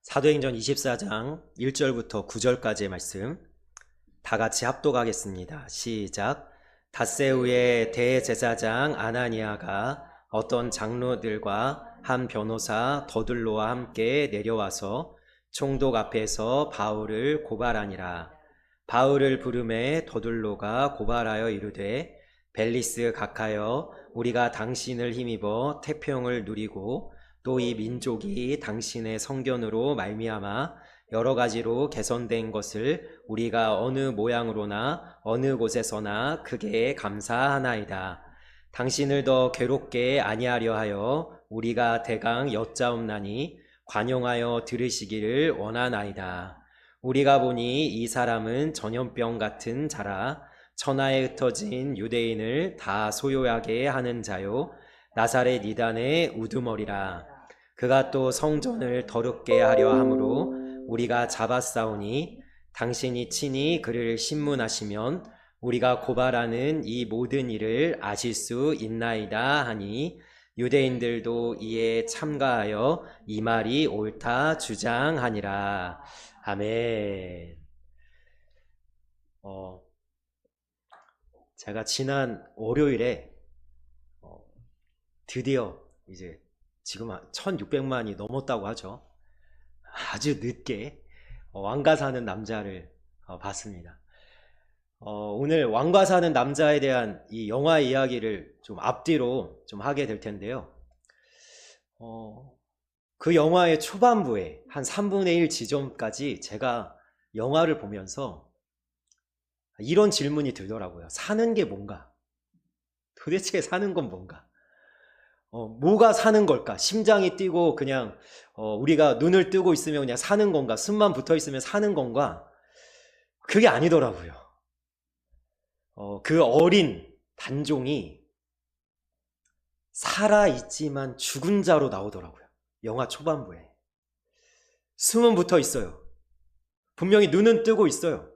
사도행전 24장 1절부터 9절까지의 말씀 다 같이 합독하겠습니다. 시작. 닷새우의 대제사장 아나니아가 어떤 장로들과 한 변호사 더둘로와 함께 내려와서 총독 앞에서 바울을 고발하니라. 바울을 부르매 더둘로가 고발하여 이르되 벨리스 각하여 우리가 당신을 힘입어 태평을 누리고 또 이 민족이 당신의 성견으로 말미암아 여러 가지로 개선된 것을 우리가 어느 모양으로나 어느 곳에서나 크게 감사하나이다. 당신을 더 괴롭게 아니하려 하여 우리가 대강 여짜옵나니 관용하여 들으시기를 원하나이다. 우리가 보니 이 사람은 전염병 같은 자라 천하에 흩어진 유대인을 다 소요하게 하는 자요 나사렛 이단의 우두머리라. 그가 또 성전을 더럽게 하려 함으로 우리가 잡았사오니 당신이 친히 그를 신문하시면 우리가 고발하는 이 모든 일을 아실 수 있나이다 하니 유대인들도 이에 참가하여 이 말이 옳다 주장하니라. 아멘. 제가 지난 월요일에 드디어 이제 지금 1600만이 넘었다고 하죠. 아주 늦게 왕가 사는 남자를 봤습니다. 오늘 왕가 사는 남자에 대한 이 영화 이야기를 좀 앞뒤로 좀 하게 될 텐데요. 그 영화의 초반부에 한 3분의 1 지점까지 제가 영화를 보면서 이런 질문이 들더라고요. 사는 게 뭔가? 도대체 사는 건 뭔가? 뭐가 사는 걸까? 심장이 뛰고 그냥 우리가 눈을 뜨고 있으면 그냥 사는 건가? 숨만 붙어 있으면 사는 건가? 그게 아니더라고요. 그 어린 단종이 살아있지만 죽은 자로 나오더라고요. 영화 초반부에. 숨은 붙어 있어요. 분명히 눈은 뜨고 있어요.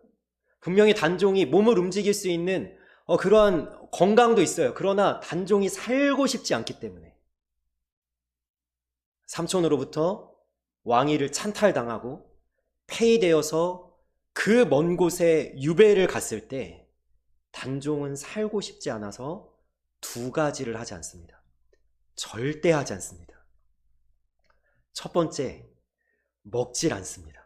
분명히 단종이 몸을 움직일 수 있는 그러한 건강도 있어요. 그러나 단종이 살고 싶지 않기 때문에 삼촌으로부터 왕위를 찬탈당하고 폐위되어서 그 먼 곳에 유배를 갔을 때 단종은 살고 싶지 않아서 두 가지를 하지 않습니다. 절대 하지 않습니다. 첫 번째, 먹질 않습니다.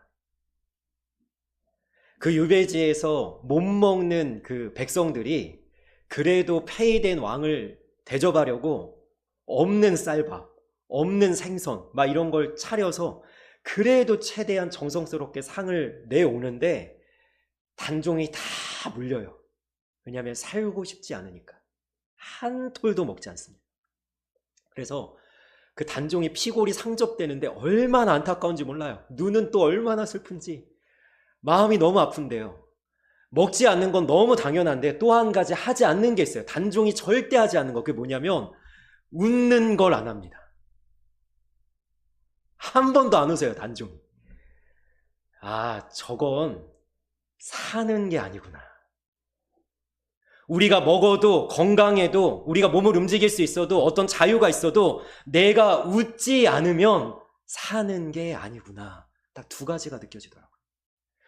그 유배지에서 못 먹는 그 백성들이 그래도 폐위된 왕을 대접하려고 없는 쌀밥, 없는 생선 막 이런 걸 차려서 그래도 최대한 정성스럽게 상을 내오는데 단종이 다 물려요. 왜냐하면 살고 싶지 않으니까. 한 톨도 먹지 않습니다. 그래서 그 단종이 피골이 상접되는데 얼마나 안타까운지 몰라요. 눈은 또 얼마나 슬픈지. 마음이 너무 아픈데요. 먹지 않는 건 너무 당연한데 또 한 가지 하지 않는 게 있어요. 단종이 절대 하지 않는 거. 그게 뭐냐면 웃는 걸 안 합니다. 한 번도 안 웃어요, 단종이. 저건 사는 게 아니구나. 우리가 먹어도 건강해도 우리가 몸을 움직일 수 있어도 어떤 자유가 있어도 내가 웃지 않으면 사는 게 아니구나. 딱 두 가지가 느껴지더라고요.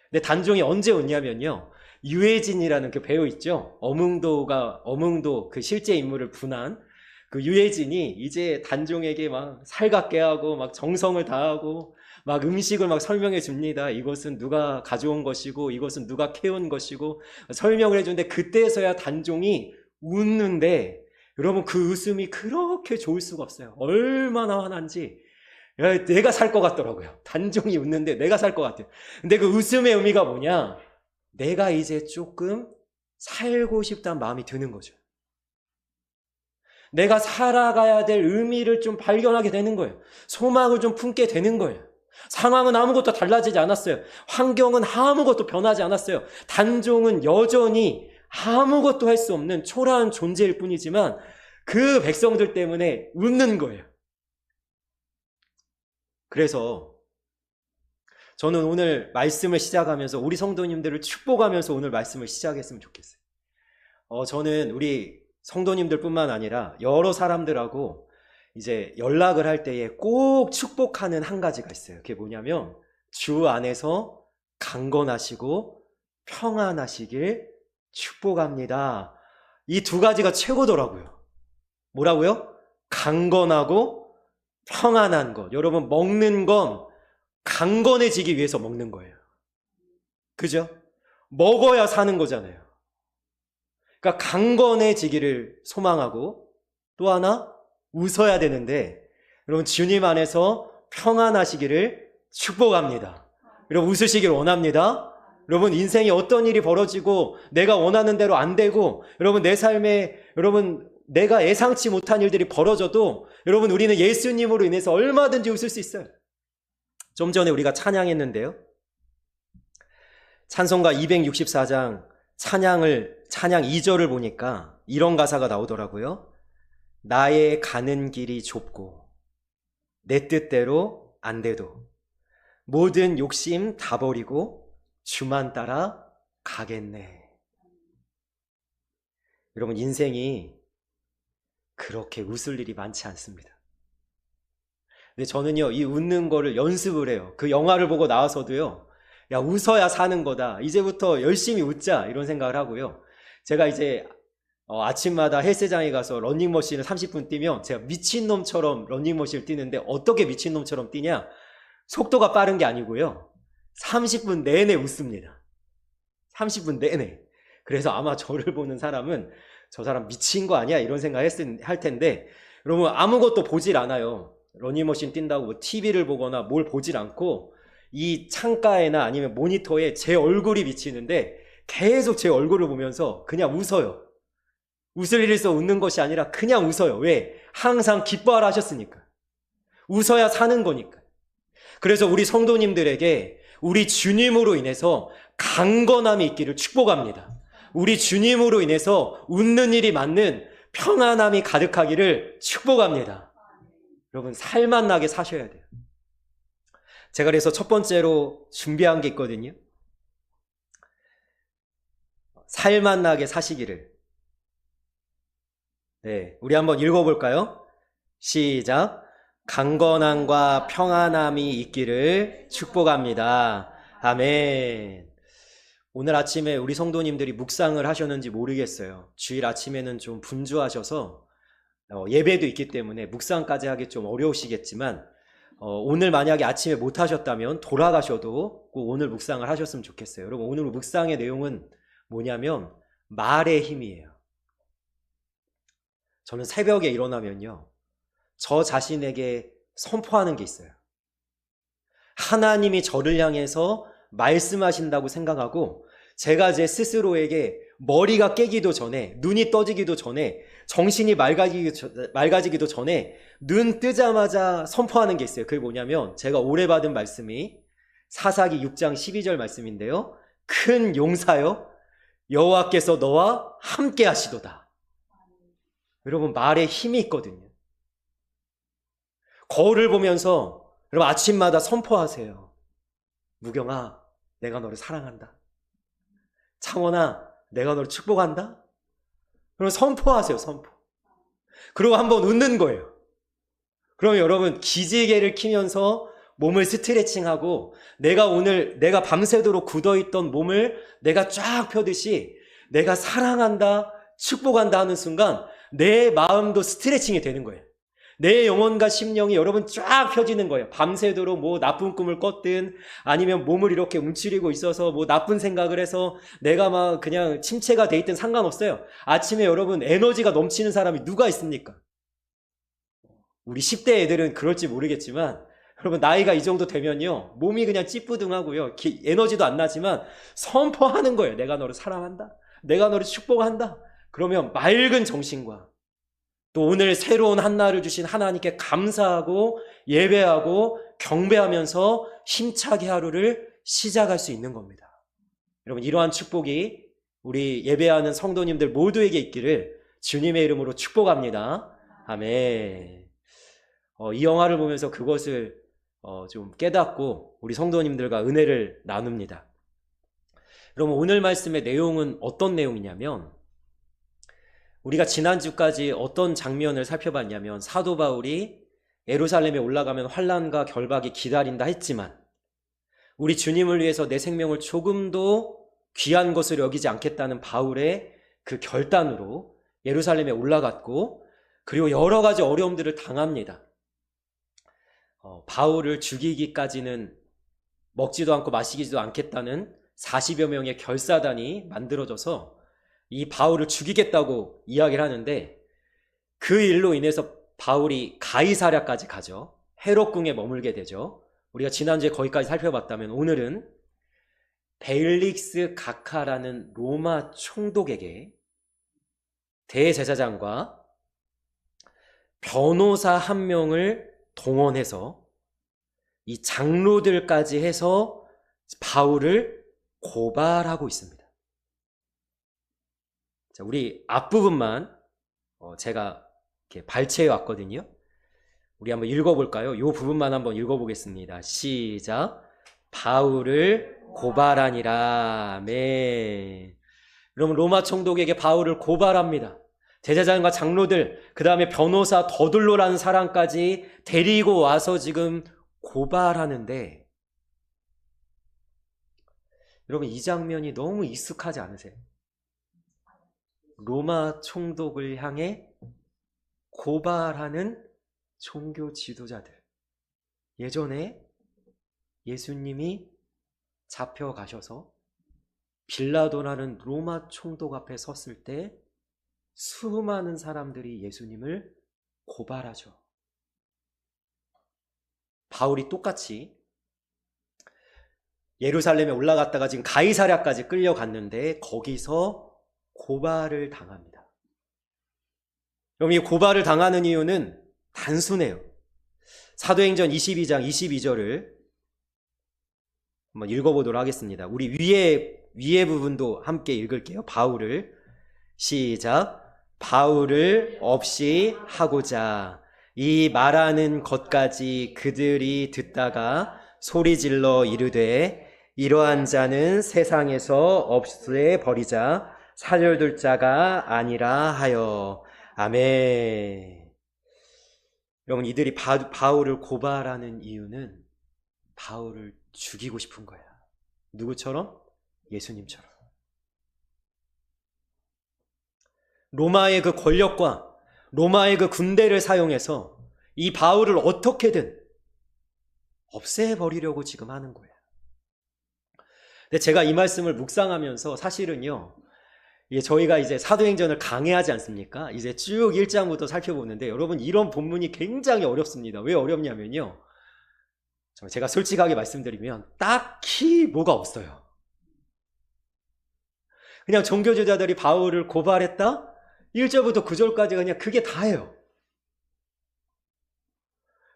근데 단종이 언제 웃냐면요. 유해진이라는 그 배우 있죠. 어몽도 그 실제 인물을 분한 그 유해진이 이제 단종에게 막 살갑게 하고 막 정성을 다하고 막 음식을 막 설명해 줍니다. 이것은 누가 가져온 것이고 이것은 누가 캐온 것이고 설명을 해주는데 그때서야 단종이 웃는데 여러분 그 웃음이 그렇게 좋을 수가 없어요. 얼마나 화난지 내가 살 것 같더라고요. 단종이 웃는데 내가 살 것 같아요. 근데 그 웃음의 의미가 뭐냐? 내가 이제 조금 살고 싶다는 마음이 드는 거죠. 내가 살아가야 될 의미를 좀 발견하게 되는 거예요. 소망을 좀 품게 되는 거예요. 상황은 아무것도 달라지지 않았어요. 환경은 아무것도 변하지 않았어요. 단종은 여전히 아무것도 할 수 없는 초라한 존재일 뿐이지만 그 백성들 때문에 웃는 거예요. 그래서 저는 오늘 말씀을 시작하면서 우리 성도님들을 축복하면서 오늘 말씀을 시작했으면 좋겠어요. 저는 우리 성도님들 뿐만 아니라 여러 사람들하고 이제 연락을 할 때에 꼭 축복하는 한 가지가 있어요. 그게 뭐냐면 주 안에서 강건하시고 평안하시길 축복합니다. 이 두 가지가 최고더라고요. 뭐라고요? 강건하고 평안한 것. 여러분, 먹는 건 강건해지기 위해서 먹는 거예요. 그죠? 먹어야 사는 거잖아요. 그러니까 강건해지기를 소망하고, 또 하나 웃어야 되는데, 여러분 주님 안에서 평안하시기를 축복합니다. 여러분 웃으시길 원합니다. 여러분 인생에 어떤 일이 벌어지고 내가 원하는 대로 안 되고, 여러분 내 삶에 여러분 내가 예상치 못한 일들이 벌어져도 여러분 우리는 예수님으로 인해서 얼마든지 웃을 수 있어요. 좀 전에 우리가 찬양했는데요. 찬송가 264장 찬양 2절을 보니까 이런 가사가 나오더라고요. 나의 가는 길이 좁고 내 뜻대로 안 돼도 모든 욕심 다 버리고 주만 따라 가겠네. 여러분 인생이 그렇게 웃을 일이 많지 않습니다. 근데 저는요 이 웃는 거를 연습을 해요. 그 영화를 보고 나와서도요, 야 웃어야 사는 거다, 이제부터 열심히 웃자, 이런 생각을 하고요. 제가 이제 아침마다 헬스장에 가서 러닝머신을 30분 뛰면 제가 미친놈처럼 러닝머신을 뛰는데, 어떻게 미친놈처럼 뛰냐, 속도가 빠른 게 아니고요 30분 내내 웃습니다. 30분 내내. 그래서 아마 저를 보는 사람은 저 사람 미친 거 아니야 이런 생각 할 텐데, 여러분 아무것도 보질 않아요. 러닝머신 뛴다고 뭐 TV를 보거나 뭘 보질 않고 이 창가에나 아니면 모니터에 제 얼굴이 비치는데 계속 제 얼굴을 보면서 그냥 웃어요. 웃을 일이 있어 웃는 것이 아니라 그냥 웃어요. 왜? 항상 기뻐하라 하셨으니까. 웃어야 사는 거니까. 그래서 우리 성도님들에게 우리 주님으로 인해서 강건함이 있기를 축복합니다. 우리 주님으로 인해서 웃는 일이 많는 평안함이 가득하기를 축복합니다. 여러분 살만 나게 사셔야 돼요. 제가 그래서 첫 번째로 준비한 게 있거든요. 살만 나게 사시기를. 네, 우리 한번 읽어볼까요? 시작. 강건함과 평안함이 있기를 축복합니다. 아멘. 오늘 아침에 우리 성도님들이 묵상을 하셨는지 모르겠어요. 주일 아침에는 좀 분주하셔서 예배도 있기 때문에 묵상까지 하기 좀 어려우시겠지만, 오늘 만약에 아침에 못 하셨다면 돌아가셔도 꼭 오늘 묵상을 하셨으면 좋겠어요. 여러분 오늘 묵상의 내용은 뭐냐면 말의 힘이에요. 저는 새벽에 일어나면요 저 자신에게 선포하는 게 있어요. 하나님이 저를 향해서 말씀하신다고 생각하고, 제가 제 스스로에게 머리가 깨기도 전에, 눈이 떠지기도 전에, 정신이 맑아지기도 전에 눈 뜨자마자 선포하는 게 있어요. 그게 뭐냐면 제가 오래 받은 말씀이 사사기 6장 12절 말씀인데요. 큰 용사여 여호와께서 너와 함께 하시도다. 여러분 말에 힘이 있거든요. 거울을 보면서 여러분 아침마다 선포하세요. 무경아, 내가 너를 사랑한다. 창원아, 내가 너를 축복한다. 그럼 선포하세요. 선포. 그리고 한번 웃는 거예요. 그러면 여러분 기지개를 키면서 몸을 스트레칭하고, 내가 밤새도록 굳어있던 몸을 내가 쫙 펴듯이 내가 사랑한다, 축복한다 하는 순간 내 마음도 스트레칭이 되는 거예요. 내 영혼과 심령이 여러분 쫙 펴지는 거예요. 밤새도록 뭐 나쁜 꿈을 꿨든 아니면 몸을 이렇게 움츠리고 있어서 뭐 나쁜 생각을 해서 내가 막 그냥 침체가 돼 있든 상관없어요. 아침에 여러분 에너지가 넘치는 사람이 누가 있습니까? 우리 10대 애들은 그럴지 모르겠지만 여러분 나이가 이 정도 되면요 몸이 그냥 찌뿌둥하고요 에너지도 안 나지만 선포하는 거예요. 내가 너를 사랑한다, 내가 너를 축복한다. 그러면 맑은 정신과 또 오늘 새로운 한날을 주신 하나님께 감사하고 예배하고 경배하면서 힘차게 하루를 시작할 수 있는 겁니다. 여러분 이러한 축복이 우리 예배하는 성도님들 모두에게 있기를 주님의 이름으로 축복합니다. 아멘. 이 영화를 보면서 그것을 좀 깨닫고 우리 성도님들과 은혜를 나눕니다. 여러분 오늘 말씀의 내용은 어떤 내용이냐면, 우리가 지난주까지 어떤 장면을 살펴봤냐면 사도 바울이 예루살렘에 올라가면 환난과 결박이 기다린다 했지만 우리 주님을 위해서 내 생명을 조금도 귀한 것으로 여기지 않겠다는 바울의 그 결단으로 예루살렘에 올라갔고 그리고 여러 가지 어려움들을 당합니다. 바울을 죽이기까지는 먹지도 않고 마시지도 않겠다는 40여 명의 결사단이 만들어져서 이 바울을 죽이겠다고 이야기를 하는데 그 일로 인해서 바울이 가이사랴까지 가죠. 헤롯궁에 머물게 되죠. 우리가 지난주에 거기까지 살펴봤다면 오늘은 벨릭스 가카라는 로마 총독에게 대제사장과 변호사 한 명을 동원해서 이 장로들까지 해서 바울을 고발하고 있습니다. 자, 우리 앞부분만 제가 이렇게 발췌해 왔거든요. 우리 한번 읽어볼까요? 이 부분만 한번 읽어보겠습니다. 시작. 바울을 고발하니라. 아멘. 그러면 로마 총독에게 바울을 고발합니다. 제사장과 장로들, 그 다음에 변호사 더둘로라는 사람까지 데리고 와서 지금 고발하는데 여러분 이 장면이 너무 익숙하지 않으세요? 로마 총독을 향해 고발하는 종교 지도자들. 예전에 예수님이 잡혀가셔서 빌라도라는 로마 총독 앞에 섰을 때 수많은 사람들이 예수님을 고발하죠. 바울이 똑같이 예루살렘에 올라갔다가 지금 가이사랴까지 끌려갔는데 거기서 고발을 당합니다. 그럼 이 고발을 당하는 이유는 단순해요. 사도행전 22장 22절을 한번 읽어보도록 하겠습니다. 우리 위에 부분도 함께 읽을게요. 바울을 시작. 바울을 없이 하고자 이 말하는 것까지 그들이 듣다가 소리질러 이르되 이러한 자는 세상에서 없애 버리자 살려둘 자가 아니라 하여. 아멘. 여러분 이들이 바울을 고발하는 이유는 바울을 죽이고 싶은 거야. 누구처럼? 예수님처럼. 로마의 그 권력과 로마의 그 군대를 사용해서 이 바울을 어떻게든 없애버리려고 지금 하는 거예요. 근데 제가 이 말씀을 묵상하면서 사실은요, 저희가 이제 사도행전을 강해하지 않습니까? 이제 쭉 1장부터 살펴보는데 여러분 이런 본문이 굉장히 어렵습니다. 왜 어렵냐면요, 제가 솔직하게 말씀드리면 딱히 뭐가 없어요. 그냥 종교지도자들이 바울을 고발했다? 1절부터 9절까지 그냥 그게 다예요.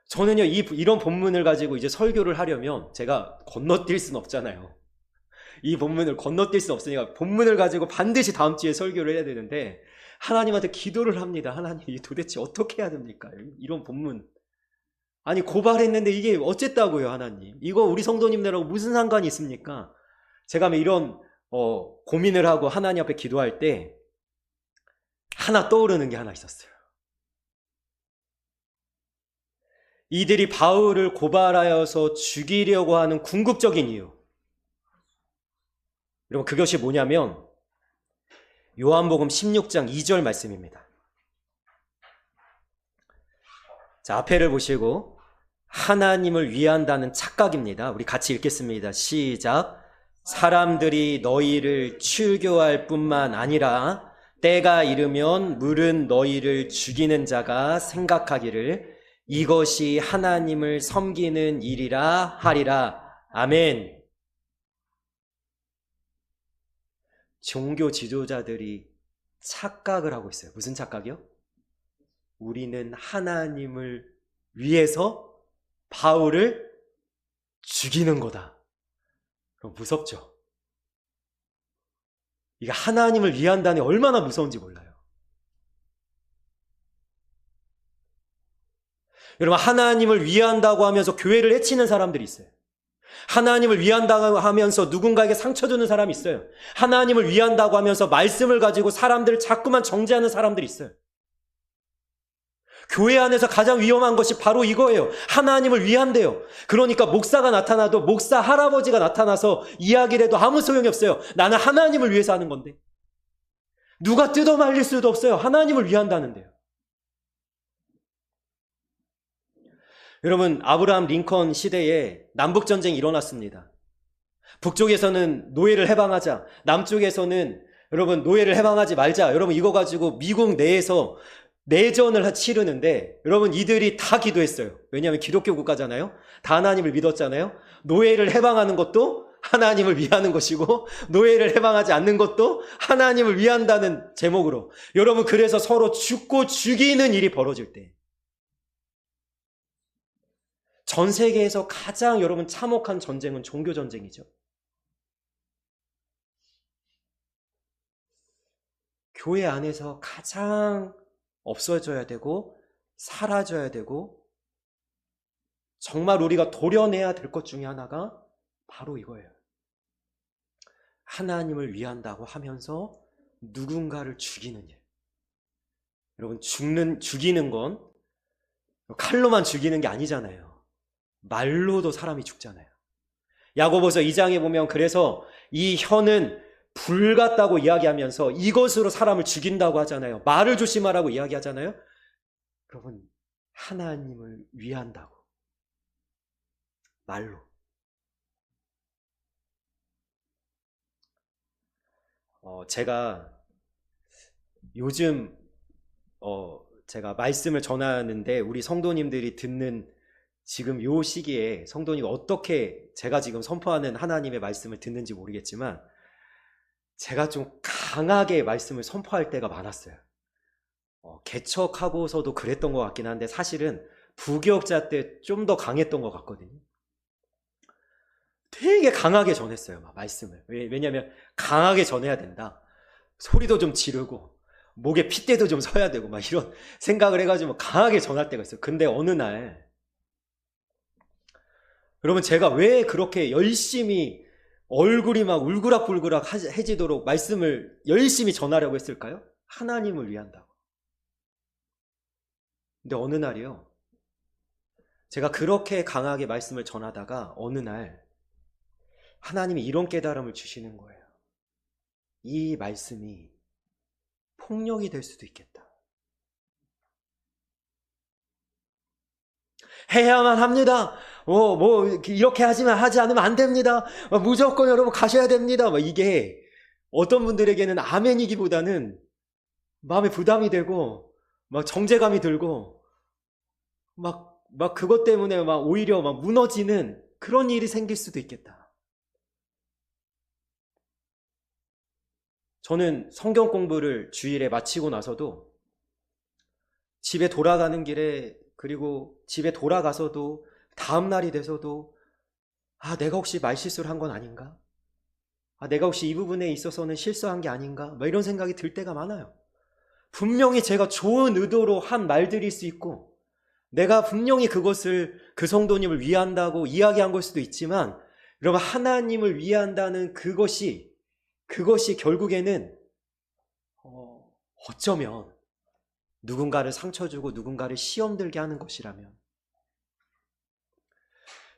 저는요, 이런 본문을 가지고 이제 설교를 하려면 제가 건너뛸 수는 없잖아요. 이 본문을 건너뛸 수는 없으니까 본문을 가지고 반드시 다음 주에 설교를 해야 되는데 하나님한테 기도를 합니다. 하나님, 이 도대체 어떻게 해야 됩니까? 이런 본문. 아니, 고발했는데 이게 어쨌다고요, 하나님? 이거 우리 성도님들하고 무슨 상관이 있습니까? 제가 이런 고민을 하고 하나님 앞에 기도할 때 하나 떠오르는 게 하나 있었어요. 이들이 바울을 고발하여서 죽이려고 하는 궁극적인 이유. 여러분 그것이 뭐냐면 요한복음 16장 2절 말씀입니다. 자, 앞에를 보시고 하나님을 위한다는 착각입니다. 우리 같이 읽겠습니다. 시작. 사람들이 너희를 출교할 뿐만 아니라 때가 이르면 물은 너희를 죽이는 자가 생각하기를 이것이 하나님을 섬기는 일이라 하리라. 아멘. 종교 지도자들이 착각을 하고 있어요. 무슨 착각이요? 우리는 하나님을 위해서 바울을 죽이는 거다. 그럼 무섭죠? 이게 하나님을 위한다니 얼마나 무서운지 몰라요. 여러분, 하나님을 위한다고 하면서 교회를 해치는 사람들이 있어요. 하나님을 위한다고 하면서 누군가에게 상처 주는 사람이 있어요. 하나님을 위한다고 하면서 말씀을 가지고 사람들을 자꾸만 정죄하는 사람들이 있어요. 교회 안에서 가장 위험한 것이 바로 이거예요. 하나님을 위한대요. 그러니까 목사가 나타나도, 목사 할아버지가 나타나서 이야기를 해도 아무 소용이 없어요. 나는 하나님을 위해서 하는 건데. 누가 뜯어 말릴 수도 없어요. 하나님을 위한다는데요. 여러분, 아브라함 링컨 시대에 남북전쟁이 일어났습니다. 북쪽에서는 노예를 해방하자, 남쪽에서는 여러분 노예를 해방하지 말자. 여러분 이거 가지고 미국 내에서 내전을 치르는데 여러분 이들이 다 기도했어요. 왜냐하면 기독교 국가잖아요. 다 하나님을 믿었잖아요. 노예를 해방하는 것도 하나님을 위하는 것이고 노예를 해방하지 않는 것도 하나님을 위한다는 제목으로. 여러분 그래서 서로 죽고 죽이는 일이 벌어질 때 전 세계에서 가장 여러분 참혹한 전쟁은 종교 전쟁이죠. 교회 안에서 가장 없어져야 되고 사라져야 되고 정말 우리가 도려내야 될 것 중에 하나가 바로 이거예요. 하나님을 위한다고 하면서 누군가를 죽이는 일. 여러분 죽이는 건 칼로만 죽이는 게 아니잖아요. 말로도 사람이 죽잖아요. 야고보서 2장에 보면 그래서 이 혀는 불 같다고 이야기하면서 이것으로 사람을 죽인다고 하잖아요. 말을 조심하라고 이야기하잖아요. 여러분 하나님을 위한다고 말로. 제가 요즘 제가 말씀을 전하는데 우리 성도님들이 듣는 지금 요 시기에 성도님 어떻게 제가 지금 선포하는 하나님의 말씀을 듣는지 모르겠지만 제가 좀 강하게 말씀을 선포할 때가 많았어요. 개척하고서도 그랬던 것 같긴 한데 사실은 부교역자 때 좀 더 강했던 것 같거든요. 되게 강하게 전했어요, 말씀을. 왜냐하면 강하게 전해야 된다. 소리도 좀 지르고 목에 핏대도 좀 서야 되고 막 이런 생각을 해가지고 강하게 전할 때가 있어요. 근데 어느 날 여러분 제가 왜 그렇게 열심히 얼굴이 막 울그락불그락 해지도록 말씀을 열심히 전하려고 했을까요? 하나님을 위한다고. 근데 어느 날이요, 제가 그렇게 강하게 말씀을 전하다가 어느 날 하나님이 이런 깨달음을 주시는 거예요. 이 말씀이 폭력이 될 수도 있겠다. 해야만 합니다. 이렇게 하지 않으면 안 됩니다. 무조건 여러분 가셔야 됩니다. 이게 어떤 분들에게는 아멘이기보다는 마음에 부담이 되고, 막 정죄감이 들고, 막 그것 때문에 막 오히려 막 무너지는 그런 일이 생길 수도 있겠다. 저는 성경 공부를 주일에 마치고 나서도 집에 돌아가는 길에 그리고 집에 돌아가서도 다음날이 돼서도 내가 혹시 말실수를 한 건 아닌가? 내가 혹시 이 부분에 있어서는 실수한 게 아닌가? 이런 생각이 들 때가 많아요. 분명히 제가 좋은 의도로 한 말들일 수 있고 내가 분명히 그것을 그 성도님을 위한다고 이야기한 걸 수도 있지만 여러분 하나님을 위한다는 그것이 결국에는 어쩌면 누군가를 상처 주고 누군가를 시험 들게 하는 것이라면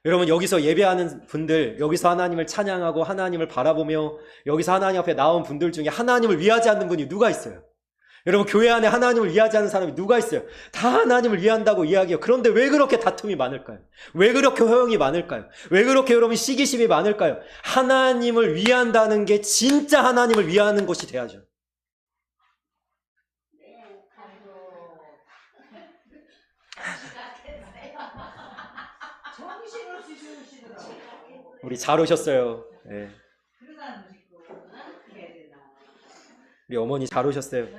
여러분 여기서 예배하는 분들, 여기서 하나님을 찬양하고 하나님을 바라보며 여기서 하나님 앞에 나온 분들 중에 하나님을 위하지 않는 분이 누가 있어요? 여러분 교회 안에 하나님을 위하지 않는 사람이 누가 있어요? 다 하나님을 위한다고 이야기해요. 그런데 왜 그렇게 다툼이 많을까요? 왜 그렇게 허용이 많을까요? 왜 그렇게 여러분 시기심이 많을까요? 하나님을 위한다는 게 진짜 하나님을 위하는 것이 돼야죠. 우리 잘 오셨어요. 네. 우리 어머니 잘 오셨어요. 네.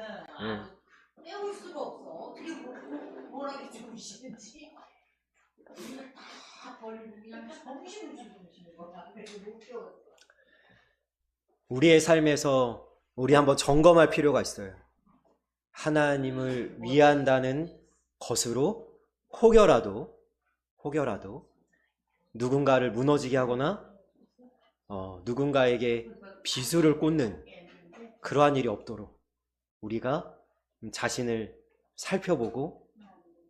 빼올 수가 없어. 어떻게 뭐라고 주무시는지 다 버리고 그냥 정신을 주무시는 거야. 그래서 못 깨웠어. 우리의 삶에서 우리 한번 점검할 필요가 있어요. 하나님을 위한다는 것으로 혹여라도 누군가를 무너지게 하거나 누군가에게 비수를 꽂는 그러한 일이 없도록 우리가 자신을 살펴보고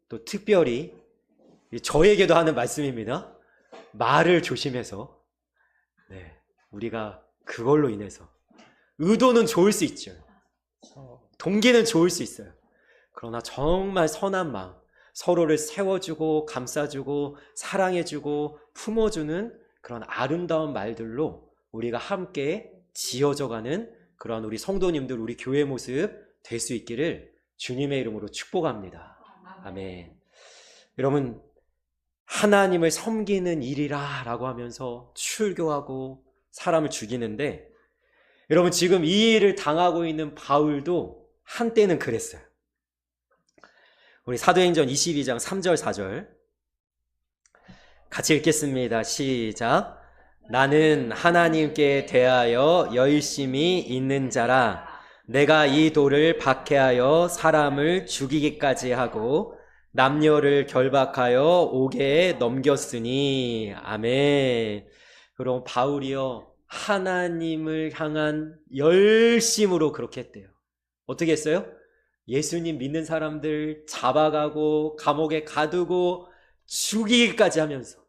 또 특별히 저에게도 하는 말씀입니다. 말을 조심해서 우리가 그걸로 인해서 의도는 좋을 수 있죠. 동기는 좋을 수 있어요. 그러나 정말 선한 마음, 서로를 세워주고 감싸주고 사랑해주고 품어주는 그런 아름다운 말들로 우리가 함께 지어져가는 그런 우리 성도님들, 우리 교회 모습 될 수 있기를 주님의 이름으로 축복합니다. 아멘. 여러분, 하나님을 섬기는 일이라 라고 하면서 출교하고 사람을 죽이는데, 여러분 지금 이 일을 당하고 있는 바울도 한때는 그랬어요. 우리 사도행전 22장 3절 4절 같이 읽겠습니다. 시작. 나는 하나님께 대하여 열심히 있는 자라. 내가 이 돌을 박해하여 사람을 죽이기까지 하고 남녀를 결박하여 옥에 넘겼으니. 아멘. 그럼 바울이요, 하나님을 향한 열심으로 그렇게 했대요. 어떻게 했어요? 예수님 믿는 사람들 잡아가고 감옥에 가두고 죽이기까지 하면서,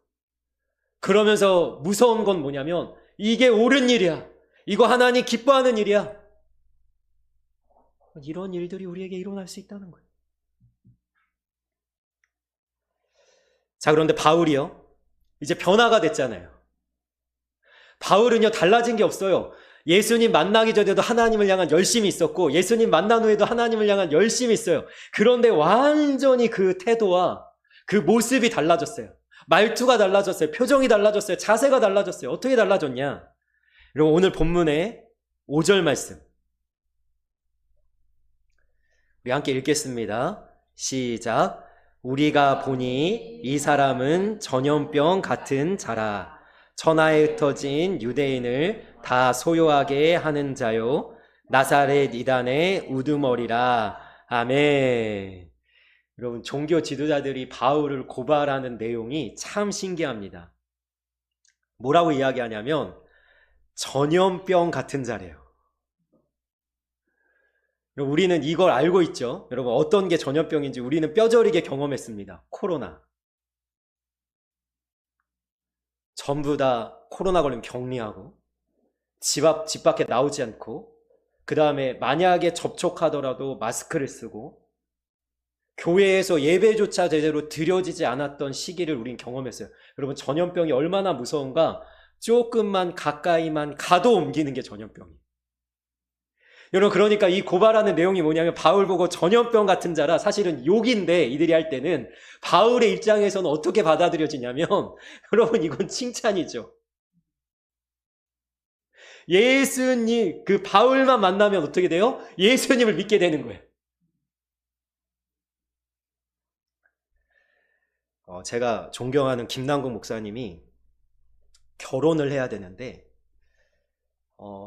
그러면서 무서운 건 뭐냐면 이게 옳은 일이야, 이거 하나님 기뻐하는 일이야, 이런 일들이 우리에게 일어날 수 있다는 거예요. 자, 그런데 바울이요, 이제 변화가 됐잖아요. 바울은요, 달라진 게 없어요. 예수님 만나기 전에도 하나님을 향한 열심이 있었고, 예수님 만난 후에도 하나님을 향한 열심이 있어요. 그런데 완전히 그 태도와 그 모습이 달라졌어요. 말투가 달라졌어요. 표정이 달라졌어요. 자세가 달라졌어요. 어떻게 달라졌냐? 여러분, 오늘 본문의 5절 말씀 우리 함께 읽겠습니다. 시작. 우리가 보니 이 사람은 전염병 같은 자라. 천하에 흩어진 유대인을 다 소요하게 하는 자요, 나사렛 이단의 우두머리라. 아멘. 여러분, 종교 지도자들이 바울을 고발하는 내용이 참 신기합니다. 뭐라고 이야기하냐면 전염병 같은 자래요. 우리는 이걸 알고 있죠. 여러분, 어떤 게 전염병인지 우리는 뼈저리게 경험했습니다. 코로나. 전부 다 코로나 걸리면 격리하고 집 밖에 나오지 않고, 그 다음에 만약에 접촉하더라도 마스크를 쓰고, 교회에서 예배조차 제대로 드려지지 않았던 시기를 우린 경험했어요. 여러분, 전염병이 얼마나 무서운가? 조금만 가까이만 가도 옮기는 게 전염병이에요. 여러분, 그러니까 이 고발하는 내용이 뭐냐면 바울 보고 전염병 같은 자라, 사실은 욕인데 이들이 할 때는 바울의 입장에서는 어떻게 받아들여지냐면 여러분, 이건 칭찬이죠. 예수님, 그 바울만 만나면 어떻게 돼요? 예수님을 믿게 되는 거예요. 제가 존경하는 김남국 목사님이 결혼을 해야 되는데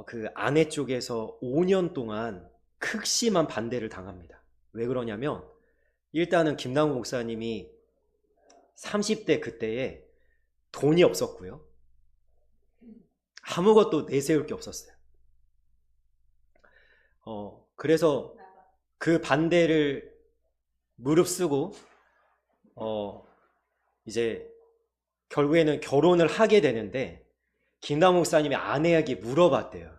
그 아내 쪽에서 5년 동안 극심한 반대를 당합니다. 왜 그러냐면, 일단은 김남국 목사님이 30대 그때에 돈이 없었고요, 아무것도 내세울 게 없었어요. 그래서 그 반대를 무릅쓰고 이제 결국에는 결혼을 하게 되는데, 김남국 목사님이 아내에게 물어봤대요.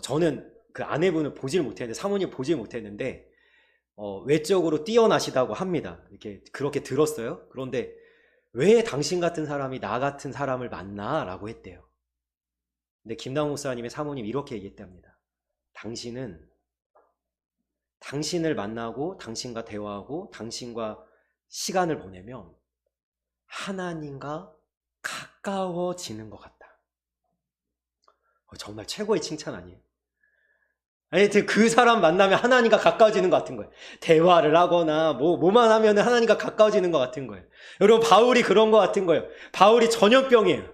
저는 그 아내분을 보질 못했는데, 사모님 보질 못했는데 외적으로 뛰어나시다고 합니다. 이렇게 그렇게 들었어요. 그런데 왜 당신 같은 사람이 나 같은 사람을 만나? 라고 했대요. 근데 김남국 목사님의 사모님 이렇게 얘기했답니다. 당신은 당신을 만나고 당신과 대화하고 당신과 시간을 보내면 하나님과 가까워지는 것 같다. 정말 최고의 칭찬 아니에요? 하여튼 그 사람 만나면 하나님과 가까워지는 것 같은 거예요. 대화를 하거나 뭐만 하면 하나님과 가까워지는 것 같은 거예요. 여러분, 바울이 그런 것 같은 거예요. 바울이 전염병이에요.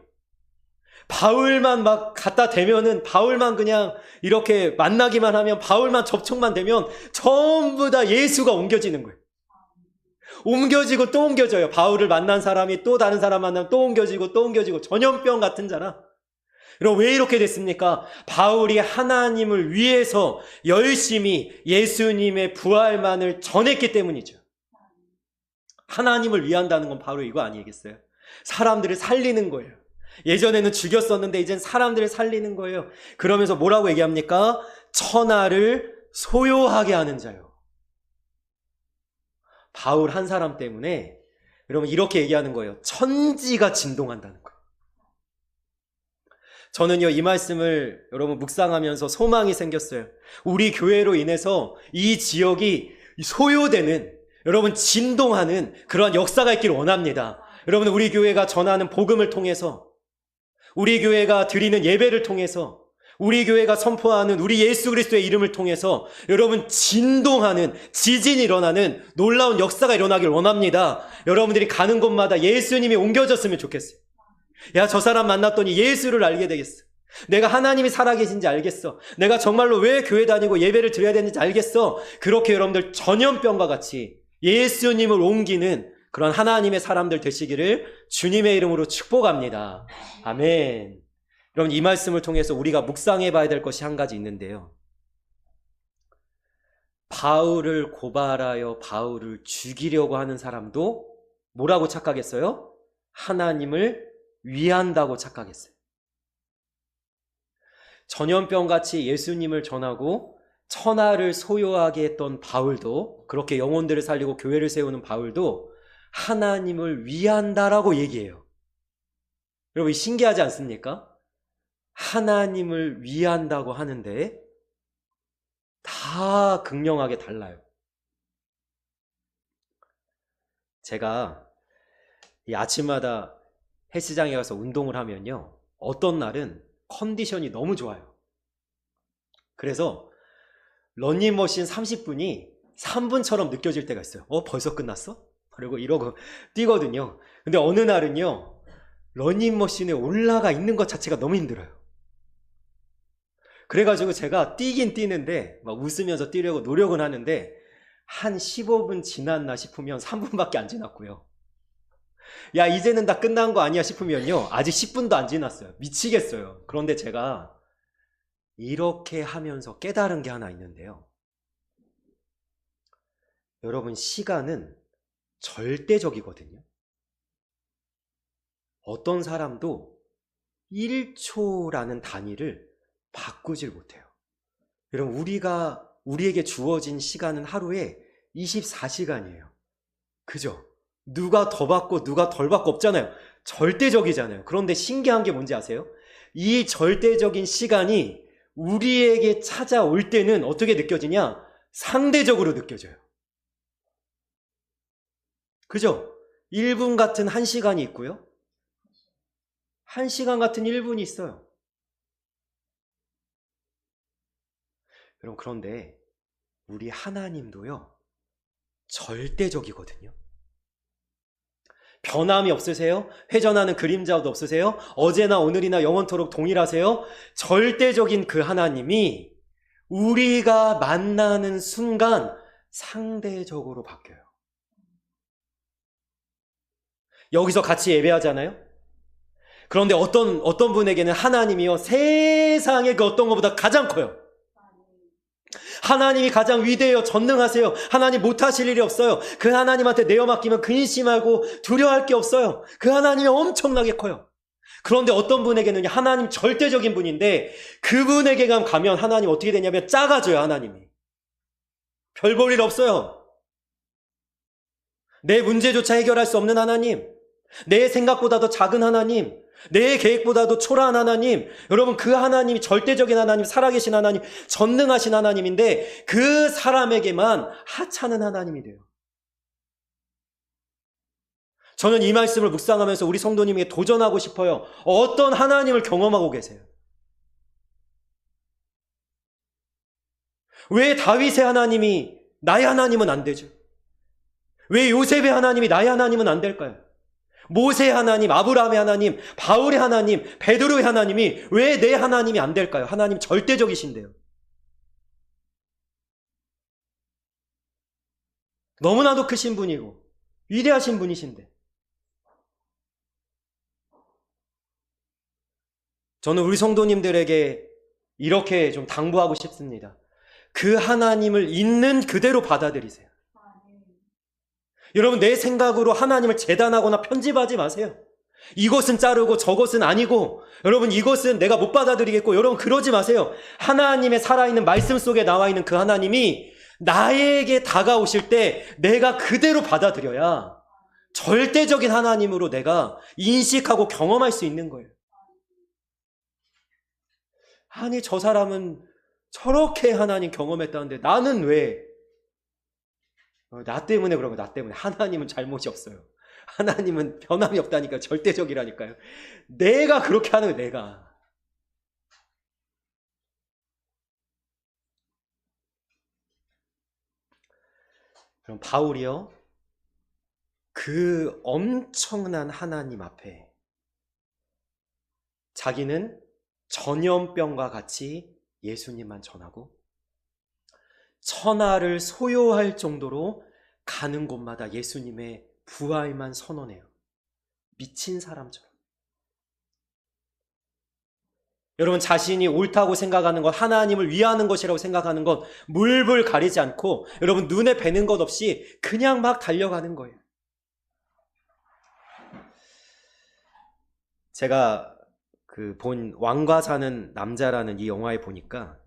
바울만 막 갖다 대면은, 바울만 그냥 이렇게 만나기만 하면, 바울만 접촉만 되면 전부 다 예수가 옮겨지는 거예요. 옮겨지고 또 옮겨져요. 바울을 만난 사람이 또 다른 사람 만나면 또 옮겨지고 또 옮겨지고 전염병 같은 자라. 그럼 왜 이렇게 됐습니까? 바울이 하나님을 위해서 열심히 예수님의 부활만을 전했기 때문이죠. 하나님을 위한다는 건 바로 이거 아니겠어요? 사람들을 살리는 거예요. 예전에는 죽였었는데 이젠 사람들을 살리는 거예요. 그러면서 뭐라고 얘기합니까? 천하를 소요하게 하는 자요. 바울 한 사람 때문에 여러분 이렇게 얘기하는 거예요. 천지가 진동한다는 거예요. 저는요, 이 말씀을 여러분 묵상하면서 소망이 생겼어요. 우리 교회로 인해서 이 지역이 소요되는, 여러분 진동하는 그러한 역사가 있기를 원합니다. 여러분 우리 교회가 전하는 복음을 통해서, 우리 교회가 드리는 예배를 통해서, 우리 교회가 선포하는 우리 예수 그리스도의 이름을 통해서 여러분 진동하는, 지진이 일어나는 놀라운 역사가 일어나길 원합니다. 여러분들이 가는 곳마다 예수님이 옮겨졌으면 좋겠어요. 야, 저 사람 만났더니 예수를 알게 되겠어. 내가 하나님이 살아계신지 알겠어. 내가 정말로 왜 교회 다니고 예배를 드려야 되는지 알겠어. 그렇게 여러분들 전염병과 같이 예수님을 옮기는 그런 하나님의 사람들 되시기를 주님의 이름으로 축복합니다. 아멘. 여러분 이 말씀을 통해서 우리가 묵상해 봐야 될 것이 한 가지 있는데요. 바울을 고발하여 바울을 죽이려고 하는 사람도 뭐라고 착각했어요? 하나님을 위한다고 착각했어요. 전염병같이 예수님을 전하고 천하를 소유하게 했던 바울도, 그렇게 영혼들을 살리고 교회를 세우는 바울도 하나님을 위한다라고 얘기해요. 여러분 신기하지 않습니까? 하나님을 위한다고 하는데 다 극명하게 달라요. 제가 이 아침마다 헬스장에 가서 운동을 하면요, 어떤 날은 컨디션이 너무 좋아요. 그래서 러닝머신 30분이 3분처럼 느껴질 때가 있어요. 벌써 끝났어? 그리고 이러고 뛰거든요. 근데 어느 날은요, 러닝머신에 올라가 있는 것 자체가 너무 힘들어요. 그래가지고 제가 뛰긴 뛰는데 막 웃으면서 뛰려고 노력은 하는데 한 15분 지났나 싶으면 3분밖에 안 지났고요. 야, 이제는 다 끝난 거 아니야 싶으면요, 아직 10분도 안 지났어요. 미치겠어요. 그런데 제가 이렇게 하면서 깨달은 게 하나 있는데요. 여러분 시간은 절대적이거든요. 어떤 사람도 1초라는 단위를 바꾸질 못해요. 여러분 우리에게 주어진 시간은 하루에 24시간이에요. 그죠? 누가 더 받고 누가 덜 받고 없잖아요. 절대적이잖아요. 그런데 신기한 게 뭔지 아세요? 이 절대적인 시간이 우리에게 찾아올 때는 어떻게 느껴지냐? 상대적으로 느껴져요. 그죠? 1분 같은 1시간이 있고요, 1시간 같은 1분이 있어요. 여러분 그런데 우리 하나님도요 절대적이거든요. 변함이 없으세요? 회전하는 그림자도 없으세요? 어제나 오늘이나 영원토록 동일하세요? 절대적인 그 하나님이 우리가 만나는 순간 상대적으로 바뀌어요. 여기서 같이 예배하잖아요? 그런데 어떤 분에게는 하나님이요 세상의 그 어떤 것보다 가장 커요. 하나님이 가장 위대해요. 전능하세요. 하나님 못하실 일이 없어요. 그 하나님한테 내어 맡기면 근심하고 두려워할 게 없어요. 그 하나님이 엄청나게 커요. 그런데 어떤 분에게는 하나님 절대적인 분인데 그분에게 가면 하나님 어떻게 되냐면 작아져요. 하나님이 별 볼 일 없어요. 내 문제조차 해결할 수 없는 하나님, 내 생각보다도 작은 하나님, 내 계획보다도 초라한 하나님, 여러분 그 하나님이 절대적인 하나님, 살아계신 하나님, 전능하신 하나님인데 그 사람에게만 하찮은 하나님이 돼요. 저는 이 말씀을 묵상하면서 우리 성도님에게 도전하고 싶어요. 어떤 하나님을 경험하고 계세요? 왜 다윗의 하나님이 나의 하나님은 안 되죠? 왜 요셉의 하나님이 나의 하나님은 안 될까요? 모세의 하나님, 아브라함의 하나님, 바울의 하나님, 베드로의 하나님이 왜 내 하나님이 안 될까요? 하나님 절대적이신데요. 너무나도 크신 분이고 위대하신 분이신데. 저는 우리 성도님들에게 이렇게 좀 당부하고 싶습니다. 그 하나님을 있는 그대로 받아들이세요. 여러분, 내 생각으로 하나님을 재단하거나 편집하지 마세요. 이것은 자르고 저것은 아니고, 여러분 이것은 내가 못 받아들이겠고, 여러분 그러지 마세요. 하나님의 살아있는 말씀 속에 나와 있는 그 하나님이 나에게 다가오실 때 내가 그대로 받아들여야 절대적인 하나님으로 내가 인식하고 경험할 수 있는 거예요. 아니, 저 사람은 저렇게 하나님 경험했다는데 나는 왜? 나 때문에 그런 거, 나 때문에. 하나님은 잘못이 없어요. 하나님은 변함이 없다니까요. 절대적이라니까요. 내가 그렇게 하는 거예요, 내가. 그럼 바울이요, 그 엄청난 하나님 앞에 자기는 전염병과 같이 예수님만 전하고 천하를 소요할 정도로 가는 곳마다 예수님의 부활만 선언해요. 미친 사람처럼. 여러분, 자신이 옳다고 생각하는 것, 하나님을 위하는 것이라고 생각하는 것 물불 가리지 않고 여러분 눈에 뵈는 것 없이 그냥 막 달려가는 거예요. 제가 본 왕과 사는 남자라는 이 영화에 보니까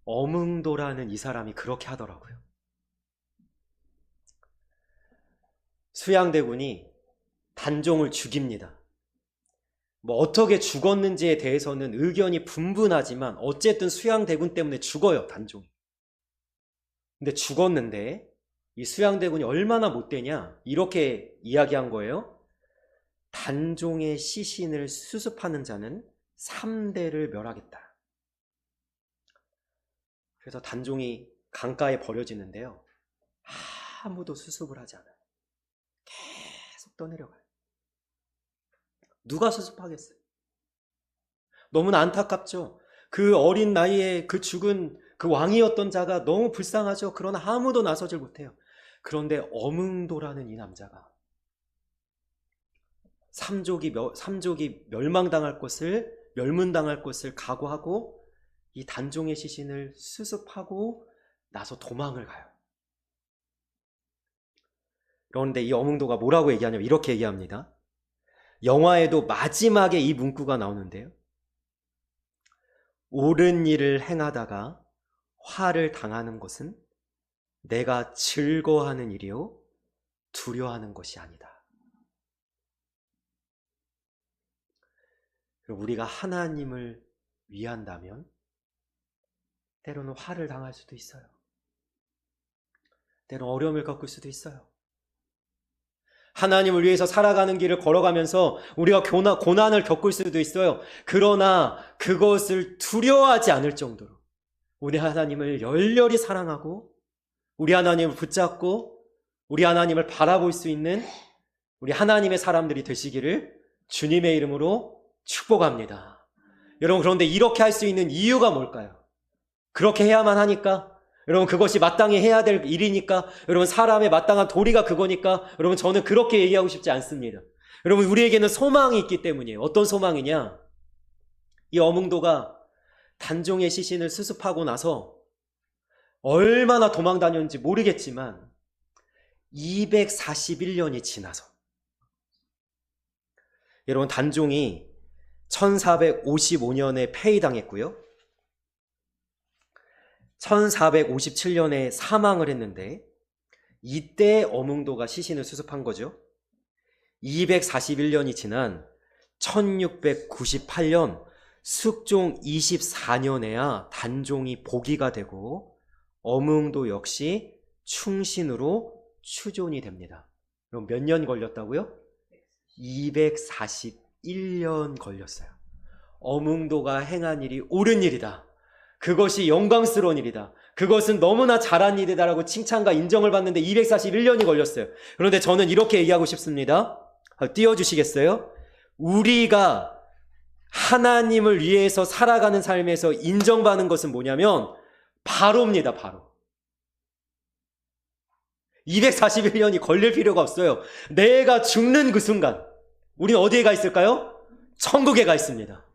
어몽도라는 이 사람이 그렇게 하더라고요. 수양대군이 단종을 죽입니다. 뭐 어떻게 죽었는지에 대해서는 의견이 분분하지만 어쨌든 수양대군 때문에 죽어요, 단종이. 근데 죽었는데 이 수양대군이 얼마나 못되냐, 이렇게 이야기한 거예요. 단종의 시신을 수습하는 자는 3대를 멸하겠다. 그래서 단종이 강가에 버려지는데요, 아무도 수습을 하지 않아요. 계속 떠내려가요. 누가 수습하겠어요? 너무나 안타깝죠. 그 어린 나이에 그 죽은 그 왕이었던 자가 너무 불쌍하죠. 그러나 아무도 나서질 못해요. 그런데 어몽도라는 이 남자가 삼족이 멸망당할 것을, 멸문당할 것을 각오하고 이 단종의 시신을 수습하고 나서 도망을 가요. 그런데 이 어몽도가 뭐라고 얘기하냐면 이렇게 얘기합니다. 영화에도 마지막에 이 문구가 나오는데요, 옳은 일을 행하다가 화를 당하는 것은 내가 즐거워하는 일이요 두려워하는 것이 아니다. 우리가 하나님을 위한다면 때로는 화를 당할 수도 있어요. 때로는 어려움을 겪을 수도 있어요. 하나님을 위해서 살아가는 길을 걸어가면서 우리가 고난을 겪을 수도 있어요. 그러나 그것을 두려워하지 않을 정도로 우리 하나님을 열렬히 사랑하고 우리 하나님을 붙잡고 우리 하나님을 바라볼 수 있는 우리 하나님의 사람들이 되시기를 주님의 이름으로 축복합니다. 여러분, 그런데 이렇게 할 수 있는 이유가 뭘까요? 그렇게 해야만 하니까? 여러분, 그것이 마땅히 해야 될 일이니까? 여러분, 사람의 마땅한 도리가 그거니까? 여러분, 저는 그렇게 얘기하고 싶지 않습니다. 여러분, 우리에게는 소망이 있기 때문이에요. 어떤 소망이냐? 이 어몽도가 단종의 시신을 수습하고 나서 얼마나 도망 다녔는지 모르겠지만 241년이 지나서, 여러분, 단종이 1455년에 폐위당했고요, 1457년에 사망을 했는데 이때 어몽도가 시신을 수습한 거죠. 241년이 지난 1698년 숙종 24년에야 단종이 복위가 되고 어몽도 역시 충신으로 추존이 됩니다. 그럼 몇 년 걸렸다고요? 241년 걸렸어요. 어몽도가 행한 일이 옳은 일이다. 그것이 영광스러운 일이다. 그것은 너무나 잘한 일이다라고 칭찬과 인정을 받는데 241년이 걸렸어요. 그런데 저는 이렇게 얘기하고 싶습니다. 띄워주시겠어요? 우리가 하나님을 위해서 살아가는 삶에서 인정받는 것은 뭐냐면 바로입니다. 바로. 241년이 걸릴 필요가 없어요. 내가 죽는 그 순간 우리는 어디에 가 있을까요? 천국에 가 있습니다.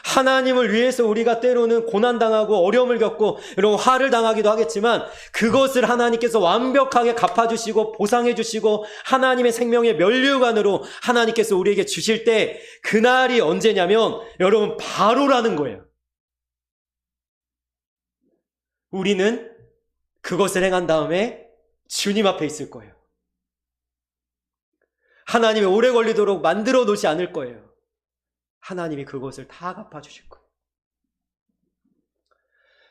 하나님을 위해서 우리가 때로는 고난당하고 어려움을 겪고 이런 화를 당하기도 하겠지만 그것을 하나님께서 완벽하게 갚아주시고 보상해주시고 하나님의 생명의 면류관으로 하나님께서 우리에게 주실 때 그날이 언제냐면 여러분 바로라는 거예요. 우리는 그것을 행한 다음에 주님 앞에 있을 거예요. 하나님이 오래 걸리도록 만들어 놓지 않을 거예요. 하나님이 그것을 다 갚아주실 거예요.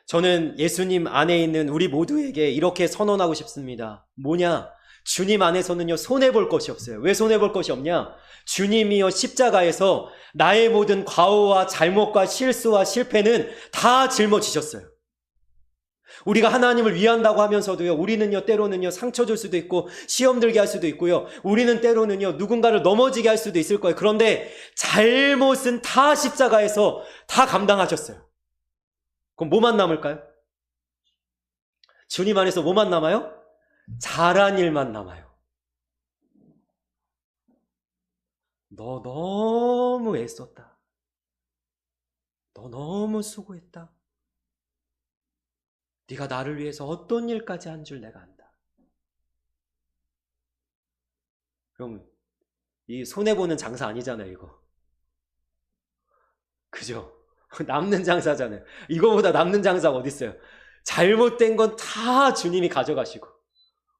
저는 예수님 안에 있는 우리 모두에게 이렇게 선언하고 싶습니다. 뭐냐? 주님 안에서는요, 손해볼 것이 없어요. 왜 손해볼 것이 없냐? 주님이요, 십자가에서 나의 모든 과오와 잘못과 실수와 실패는 다 짊어지셨어요. 우리가 하나님을 위한다고 하면서도요, 우리는요, 때로는요, 상처 줄 수도 있고, 시험 들게 할 수도 있고요, 우리는 때로는요, 누군가를 넘어지게 할 수도 있을 거예요. 그런데 잘못은 다 십자가에서 다 감당하셨어요. 그럼 뭐만 남을까요? 주님 안에서 뭐만 남아요? 잘한 일만 남아요. 너 너무 애썼다. 너 너무 수고했다. 네가 나를 위해서 어떤 일까지 한 줄 내가 안다. 그럼 이 손해보는 장사 아니잖아요, 이거. 그죠? 남는 장사잖아요. 이거보다 남는 장사가 어디 있어요? 잘못된 건 다 주님이 가져가시고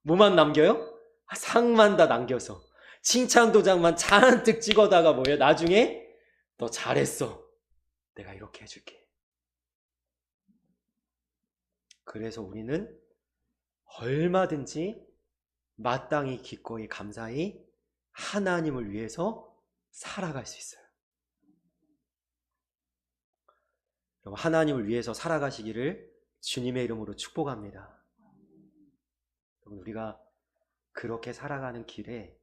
뭐만 남겨요? 상만 다 남겨서 칭찬 도장만 잔뜩 찍어다가 뭐예요? 나중에 너 잘했어. 내가 이렇게 해줄게. 그래서 우리는 얼마든지 마땅히 기꺼이 감사히 하나님을 위해서 살아갈 수 있어요. 하나님을 위해서 살아가시기를 주님의 이름으로 축복합니다. 우리가 그렇게 살아가는 길에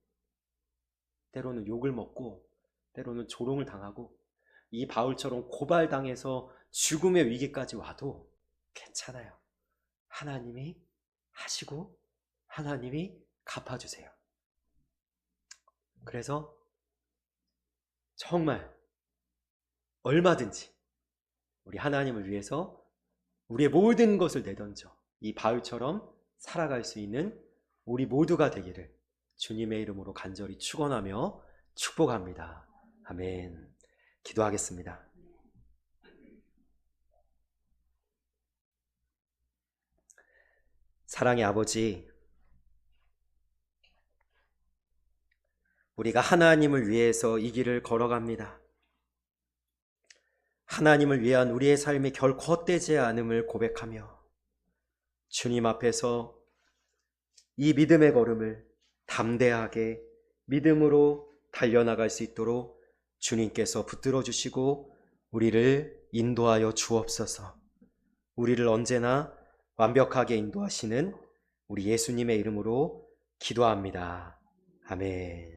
때로는 욕을 먹고 때로는 조롱을 당하고 이 바울처럼 고발당해서 죽음의 위기까지 와도 괜찮아요. 하나님이 하시고 하나님이 갚아주세요. 그래서 정말 얼마든지 우리 하나님을 위해서 우리의 모든 것을 내던져 이 바울처럼 살아갈 수 있는 우리 모두가 되기를 주님의 이름으로 간절히 축원하며 축복합니다. 아멘. 기도하겠습니다. 사랑의 아버지, 우리가 하나님을 위해서 이 길을 걸어갑니다. 하나님을 위한 우리의 삶이 결코 헛되지 않음을 고백하며 주님 앞에서 이 믿음의 걸음을 담대하게 믿음으로 달려나갈 수 있도록 주님께서 붙들어 주시고 우리를 인도하여 주옵소서. 우리를 언제나 완벽하게 인도하시는 우리 예수님의 이름으로 기도합니다. 아멘.